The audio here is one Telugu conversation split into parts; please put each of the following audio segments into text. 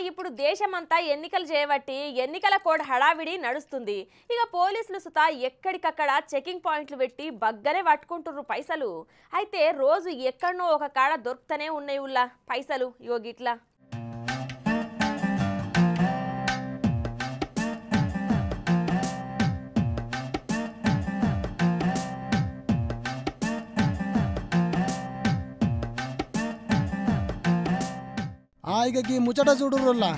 ఇప్పుడు దేశమంతా ఎన్నికలు చేయబట్టి ఎన్నికల కోడ్ హడావిడి నడుస్తుంది. ఇక పోలీసులు సుతా ఎక్కడికక్కడ చెకింగ్ పాయింట్లు పెట్టి బగ్గనే పట్టుకుంటుర్రు పైసలు. అయితే రోజు ఎక్కడనో ఒక కాడ దొరుకుతూనే ఉన్నాయి ఉల్లా పైసలు. ఇగో గిట్లా ఇక ముచ్చట చూడుర్రుల్లా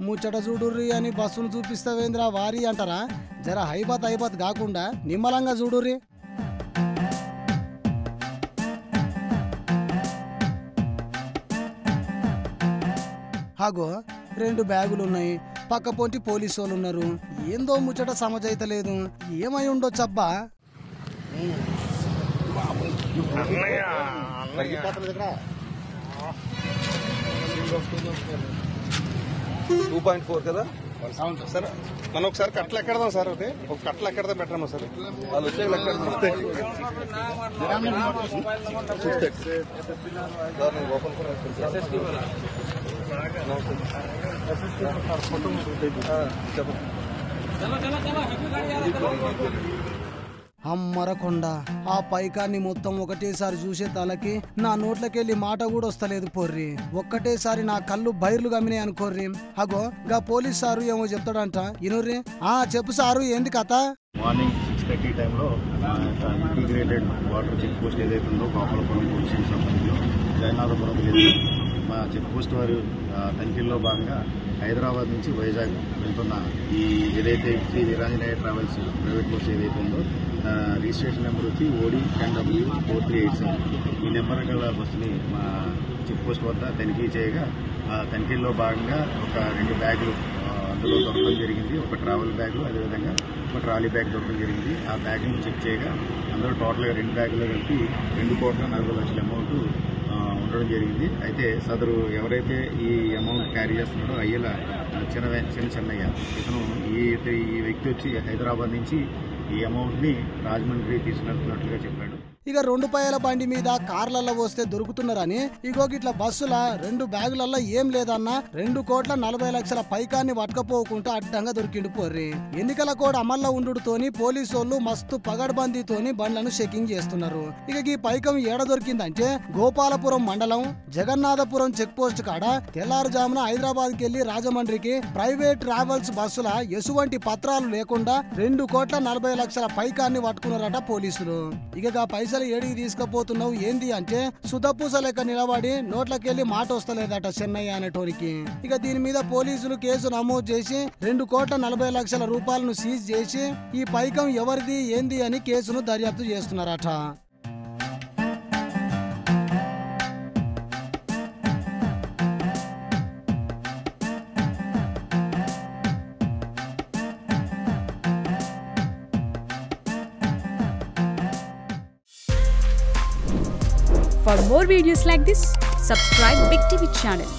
ముచ్చట చూడుర్రి అని బస్సును చూపిస్తావేంద్రా వారి అంటారా? జర హైబత్ కాకుండా నిమ్మలంగా చూడుర్రి. హాగో 2 బ్యాగులున్నాయి, పక్క పొంటి పోలీసు వాళ్ళు ఉన్నారు. ఏందో ముచ్చట సమజైతలేదు. ఏమై ఉండొచ్చబ్బా? 2.4 కదా సార్. మనం ఒకసారి కట్టలు ఎక్కడదాం సార్. ఒక కట్టలు ఎక్కడదాం పెట్టాము సార్. వాళ్ళు వచ్చే అమ్మరకొండ ఆ పైకాన్ని మొత్తం ఒకటేసారి చూసే తలకి నా నోట్లకెళ్ళి మాట కూడా వస్తలేదు పొర్రి. ఒక్కటేసారి నా కళ్ళు బైర్లు గమ్మినాయి అనుకోర్రి. అగో గా పోలీస్ సారు ఏమో చెప్తాడంట ఇనుర్రి. చెప్పు సారు, ఏంది కథ? మార్నింగ్ 6:30 టైంలో ఇంటిగ్రేటెడ్ వాటర్ చెక్ పోస్ట్ ఏదైతే ఉందో గోపాలపురం పోలీస్ సంబంధించి జగన్నాథపురం మా చెక్ పోస్ట్ వారు తనిఖీల్లో భాగంగా హైదరాబాద్ నుంచి వైజాగ్ వెళ్తున్న ఈ ఏదైతే Sri Veeranjaneya travels private bus ఏదైతే ఉందో రిజిస్ట్రేషన్ నెంబర్ వచ్చి ఓడి 10W4387 ఈ నెంబర్ గల బస్సుని మా చెక్ పోస్ట్ వద్ద తనిఖీ చేయగా తనిఖీల్లో భాగంగా ఒక 2 బ్యాగులు అందులో దొరకడం జరిగింది. ఒక ట్రావెల్ బ్యాగు, అదేవిధంగా ఒక ట్రాలీ బ్యాగ్ దొరకడం జరిగింది. ఆ బ్యాగ్ని చెక్ చేయగా అందులో టోటల్గా 2 బ్యాగులు కలిపి 2,40,00,000 అమౌంట్ ఉండడం జరిగింది. అయితే సదరు ఎవరైతే ఈ అమౌంట్ క్యారీ చేస్తున్నారో అయ్యేల చిన్నయ్య ఇతను ఈ వ్యక్తి వచ్చి హైదరాబాద్ నుంచి ఈ అమౌంట్ ని రాజమండ్రి తీసుకెళ్తున్నట్లుగా చెప్పాడు. ఇక 2 పైల బండి మీద కార్లలో వస్తే దొరుకుతున్నారని ఇగో గిట్ల బస్సుల 2 బ్యాగులలో ఏం లేదన్నా 2,40,00,000 పైకాన్ని పట్టుకపోకుండా అడ్డంగా దొరికిండు పోర్రి. ఎన్నికల కోడ్ అమల్లో ఉండుతోని పోలీసు వాళ్ళు మస్తు పగడ్బందీతోని బండ్లను చెకింగ్ చేస్తున్నారు. ఇక ఈ పైకం ఏడ దొరికిందంటే గోపాలపురం మండలం జగన్నాథపురం చెక్ పోస్ట్ కాడ తెల్లారుజామున హైదరాబాద్ కెళ్లి రాజమండ్రికి ప్రైవేట్ ట్రావెల్స్ బస్సుల ఎటువంటి పత్రాలు లేకుండా 2,40,00,000 పైకాన్ని పట్టుకున్నారట పోలీసులు. ఇక పైసలు ఏడికి తీసుకుపోతున్నావు ఏంది అంటే సుధపూస లెక్క నిలబడి నోట్లకెళ్లి మాట వస్తలేదట చెన్నయ్య అనేటోనికి. ఇక దీని మీద పోలీసులు కేసు నమోదు చేసి 2,40,00,000 రూపాయలను సీజ్ చేసి ఈ పైకం ఎవరిది ఏంది అని కేసును దర్యాప్తు చేస్తున్నారట. For more videos like this, subscribe Big TV channel.